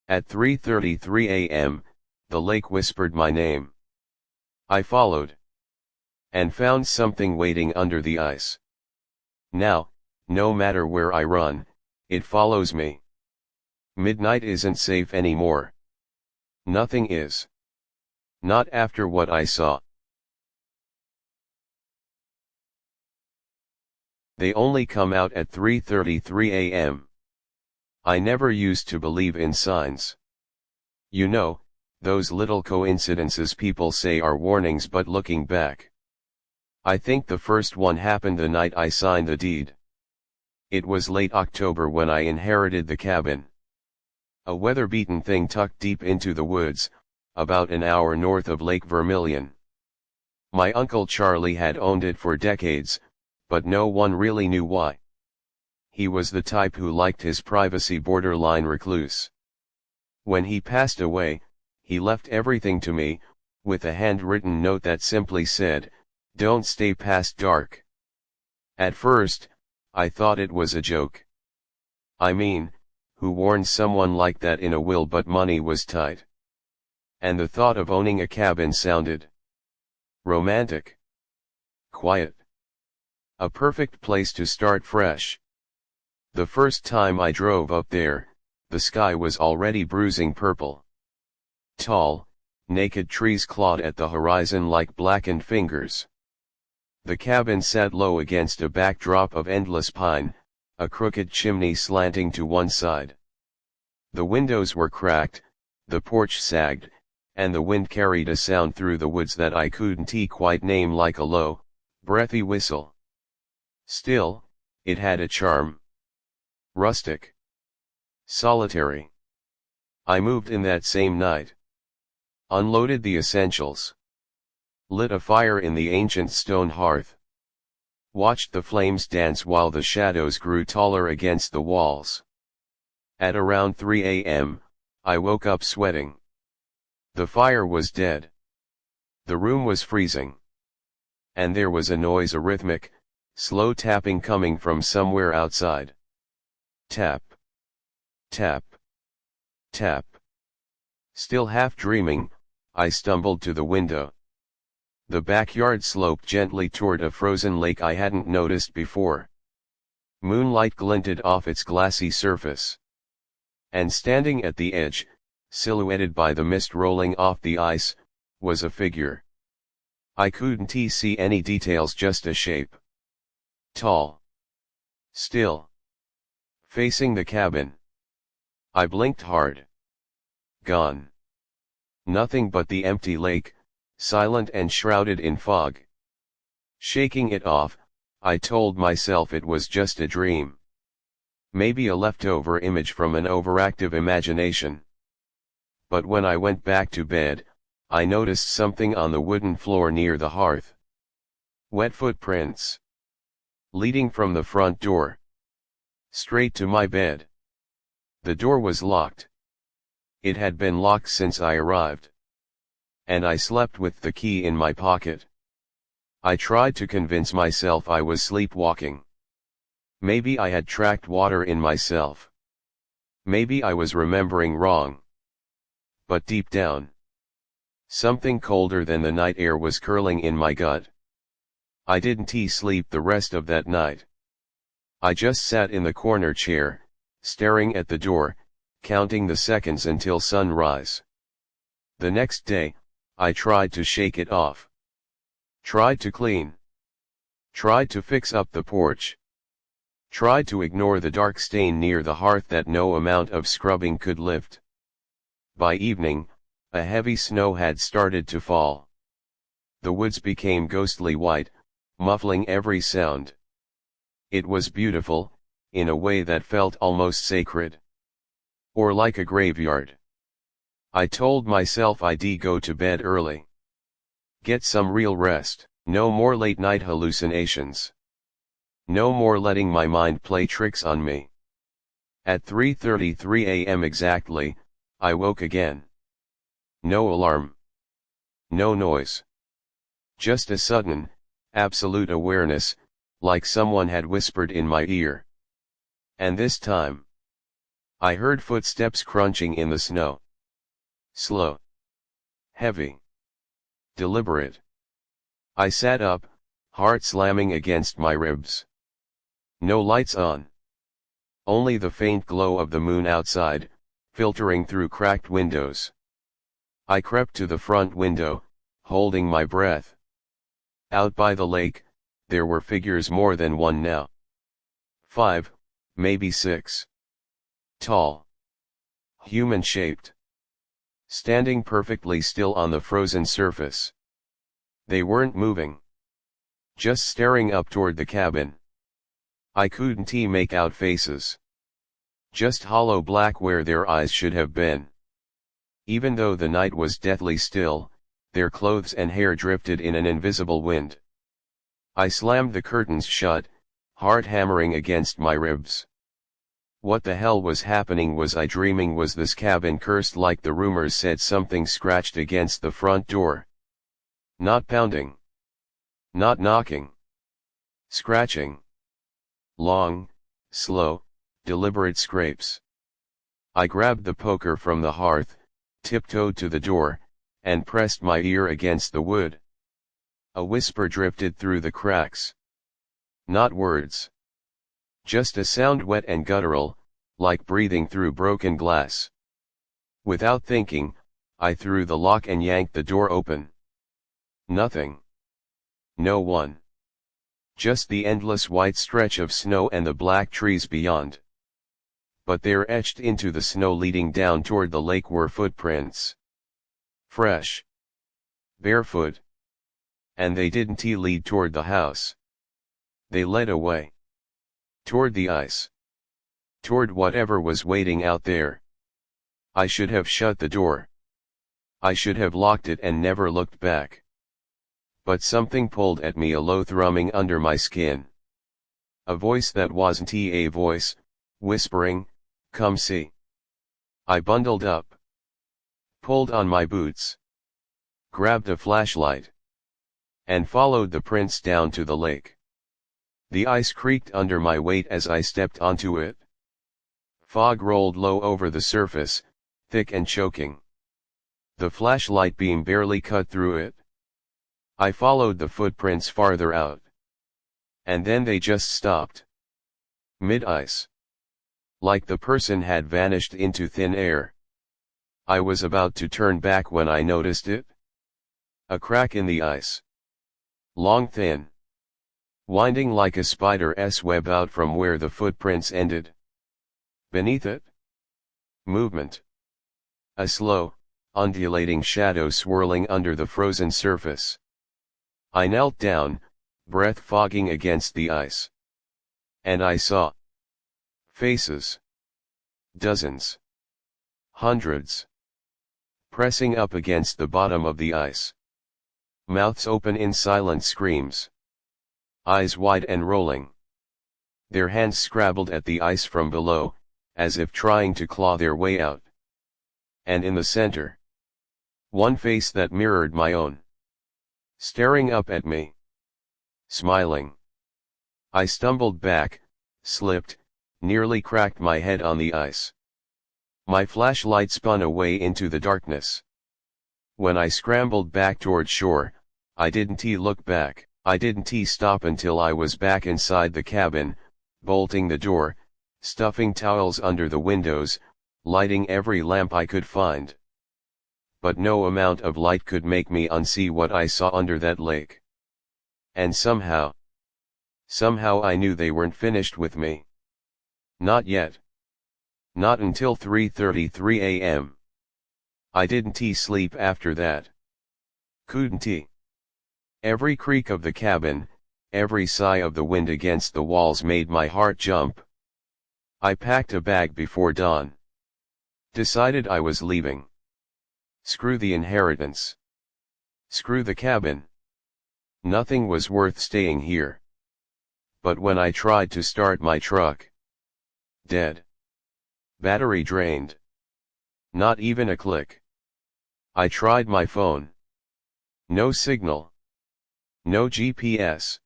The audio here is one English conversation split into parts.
At 3:33 a.m., the lake whispered my name. I followed. And found something waiting under the ice. Now, no matter where I run, it follows me. Midnight isn't safe anymore. Nothing is. Not after what I saw. They only come out at 3:33 a.m. I never used to believe in signs. You know, those little coincidences people say are warnings, but looking back, I think the first one happened the night I signed the deed. It was late October when I inherited the cabin. A weather-beaten thing tucked deep into the woods, about an hour north of Lake Vermilion. My Uncle Charlie had owned it for decades, but no one really knew why. He was the type who liked his privacy, borderline recluse. When he passed away, he left everything to me, with a handwritten note that simply said, "Don't stay past dark." At first, I thought it was a joke. I mean, who warns someone like that in a will? But money was tight. And the thought of owning a cabin sounded romantic. Quiet. A perfect place to start fresh. The first time I drove up there, the sky was already bruising purple. Tall, naked trees clawed at the horizon like blackened fingers. The cabin sat low against a backdrop of endless pine, a crooked chimney slanting to one side. The windows were cracked, the porch sagged, and the wind carried a sound through the woods that I couldn't quite name, like a low, breathy whistle. Still, it had a charm. Rustic. Solitary. I moved in that same night. Unloaded the essentials. Lit a fire in the ancient stone hearth. Watched the flames dance while the shadows grew taller against the walls. At around 3 a.m., I woke up sweating. The fire was dead. The room was freezing. And there was a noise, a rhythmic, slow tapping coming from somewhere outside. Tap. Tap. Tap. Still half dreaming, I stumbled to the window. The backyard sloped gently toward a frozen lake I hadn't noticed before. Moonlight glinted off its glassy surface. And standing at the edge, silhouetted by the mist rolling off the ice, was a figure. I couldn't see any details, just a shape. Tall. Still. Facing the cabin. I blinked hard. Gone. Nothing but the empty lake, silent and shrouded in fog. Shaking it off, I told myself it was just a dream. Maybe a leftover image from an overactive imagination. But when I went back to bed, I noticed something on the wooden floor near the hearth. Wet footprints. Leading from the front door. Straight to my bed. The door was locked. It had been locked since I arrived. And I slept with the key in my pocket. I tried to convince myself I was sleepwalking. Maybe I had tracked water in myself. Maybe I was remembering wrong. But deep down, something colder than the night air was curling in my gut. I didn't sleep the rest of that night. I just sat in the corner chair, staring at the door, counting the seconds until sunrise. The next day, I tried to shake it off. Tried to clean. Tried to fix up the porch. Tried to ignore the dark stain near the hearth that no amount of scrubbing could lift. By evening, a heavy snow had started to fall. The woods became ghostly white, muffling every sound. It was beautiful, in a way that felt almost sacred. Or like a graveyard. I told myself I'd go to bed early. Get some real rest. No more late night hallucinations. No more letting my mind play tricks on me. At 3:33 a.m. exactly, I woke again. No alarm. No noise. Just a sudden, absolute awareness, like someone had whispered in my ear. And this time, I heard footsteps crunching in the snow. Slow. Heavy. Deliberate. I sat up, heart slamming against my ribs. No lights on. Only the faint glow of the moon outside, filtering through cracked windows. I crept to the front window, holding my breath. Out by the lake, there were figures more than one now. 5, maybe 6. Tall. Human-shaped. Standing perfectly still on the frozen surface. They weren't moving. Just staring up toward the cabin. I couldn't make out faces. Just hollow black where their eyes should have been. Even though the night was deathly still, their clothes and hair drifted in an invisible wind. I slammed the curtains shut, heart hammering against my ribs. What the hell was happening? Was I dreaming? Was this cabin cursed like the rumors said? Something scratched against the front door. Not pounding. Not knocking. Scratching. Long, slow, deliberate scrapes. I grabbed the poker from the hearth, tiptoed to the door, and pressed my ear against the wood. A whisper drifted through the cracks. Not words. Just a sound wet and guttural, like breathing through broken glass. Without thinking, I threw the lock and yanked the door open. Nothing. No one. Just the endless white stretch of snow and the black trees beyond. But there, etched into the snow leading down toward the lake, were footprints. Fresh. Barefoot. And they didn't lead toward the house. They led away. Toward the ice. Toward whatever was waiting out there. I should have shut the door. I should have locked it and never looked back. But something pulled at me, a low thrumming under my skin. A voice that wasn't a voice, whispering, "Come see." I bundled up. Pulled on my boots. Grabbed a flashlight. And followed the prints down to the lake. The ice creaked under my weight as I stepped onto it. Fog rolled low over the surface, thick and choking. The flashlight beam barely cut through it. I followed the footprints farther out. And then they just stopped. Mid-ice. Like the person had vanished into thin air. I was about to turn back when I noticed it. A crack in the ice. Long, thin. Winding like a spider's web out from where the footprints ended. Beneath it? Movement. A slow, undulating shadow swirling under the frozen surface. I knelt down, breath fogging against the ice. And I saw faces. Dozens. Hundreds. Pressing up against the bottom of the ice. Mouths open in silent screams. Eyes wide and rolling. Their hands scrabbled at the ice from below, as if trying to claw their way out. And in the center, one face that mirrored my own. Staring up at me. Smiling. I stumbled back, slipped, nearly cracked my head on the ice. My flashlight spun away into the darkness. When I scrambled back toward shore, I didn't look back. I didn't stop until I was back inside the cabin, bolting the door, stuffing towels under the windows, lighting every lamp I could find. But no amount of light could make me unsee what I saw under that lake. And somehow I knew they weren't finished with me. Not yet. Not until 3:33 a.m. I didn't sleep after that. Couldn't. Every creak of the cabin, every sigh of the wind against the walls made my heart jump. I packed a bag before dawn. Decided I was leaving. Screw the inheritance. Screw the cabin. Nothing was worth staying here. But when I tried to start my truck. Dead. Battery drained. Not even a click. I tried my phone. No signal. No GPS.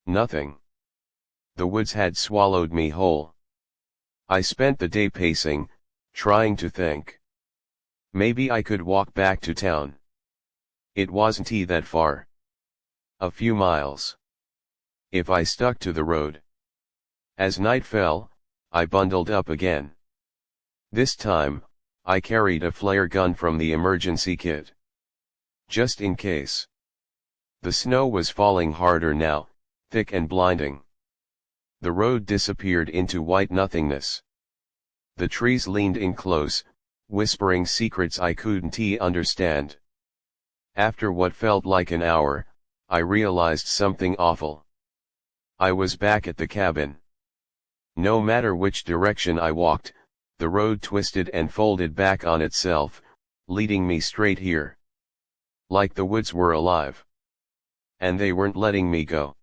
Nothing. The woods had swallowed me whole. I spent the day pacing, trying to think. Maybe I could walk back to town. It wasn't that far. A few miles. If I stuck to the road. As night fell, I bundled up again. This time, I carried a flare gun from the emergency kit. Just in case. The snow was falling harder now, thick and blinding. The road disappeared into white nothingness. The trees leaned in close, whispering secrets I couldn't understand. After what felt like an hour, I realized something awful. I was back at the cabin. No matter which direction I walked, the road twisted and folded back on itself, leading me straight here. Like the woods were alive. And they weren't letting me go.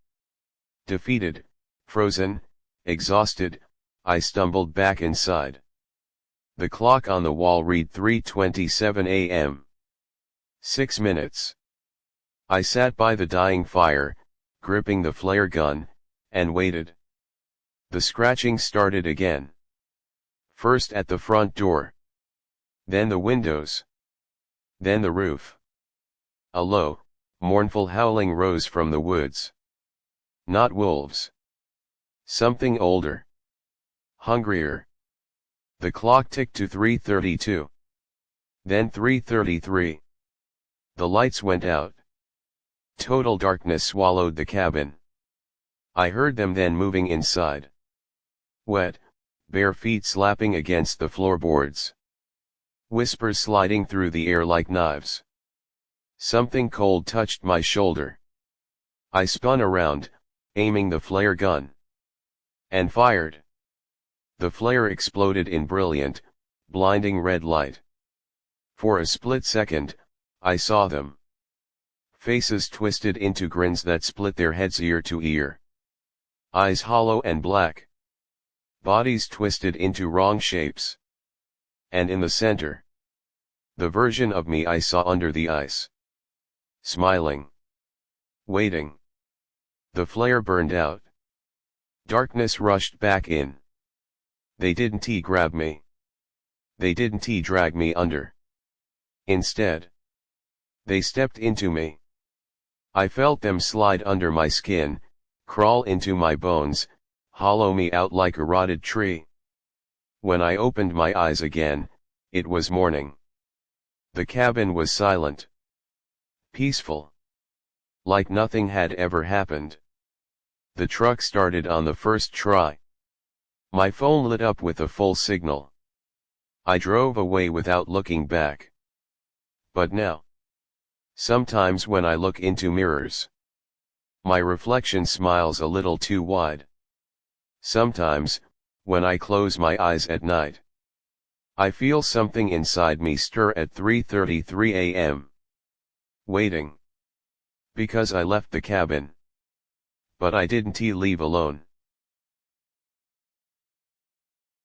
Defeated, frozen, exhausted, I stumbled back inside. The clock on the wall read 3:27 a.m. 6 minutes. I sat by the dying fire, gripping the flare gun, and waited. The scratching started again. First at the front door. Then the windows. Then the roof. A low, mournful howling rose from the woods. Not wolves. Something older. Hungrier. The clock ticked to 3:32. Then 3:33. The lights went out. Total darkness swallowed the cabin. I heard them then moving inside. Wet, bare feet slapping against the floorboards. Whispers sliding through the air like knives. Something cold touched my shoulder. I spun around, aiming the flare gun. And fired. The flare exploded in brilliant, blinding red light. For a split second, I saw them. Faces twisted into grins that split their heads ear to ear. Eyes hollow and black. Bodies twisted into wrong shapes. And in the center, the version of me I saw under the ice. Smiling. Waiting. The flare burned out. Darkness rushed back in. They didn't grab me. They didn't drag me under. Instead, they stepped into me. I felt them slide under my skin, crawl into my bones, hollow me out like a rotted tree. When I opened my eyes again, it was morning. The cabin was silent. Peaceful. Like nothing had ever happened. The truck started on the first try. My phone lit up with a full signal. I drove away without looking back. But now, sometimes when I look into mirrors, my reflection smiles a little too wide. Sometimes, when I close my eyes at night, I feel something inside me stir at 3:33 a.m. Waiting. Because I left the cabin. But I didn't leave alone.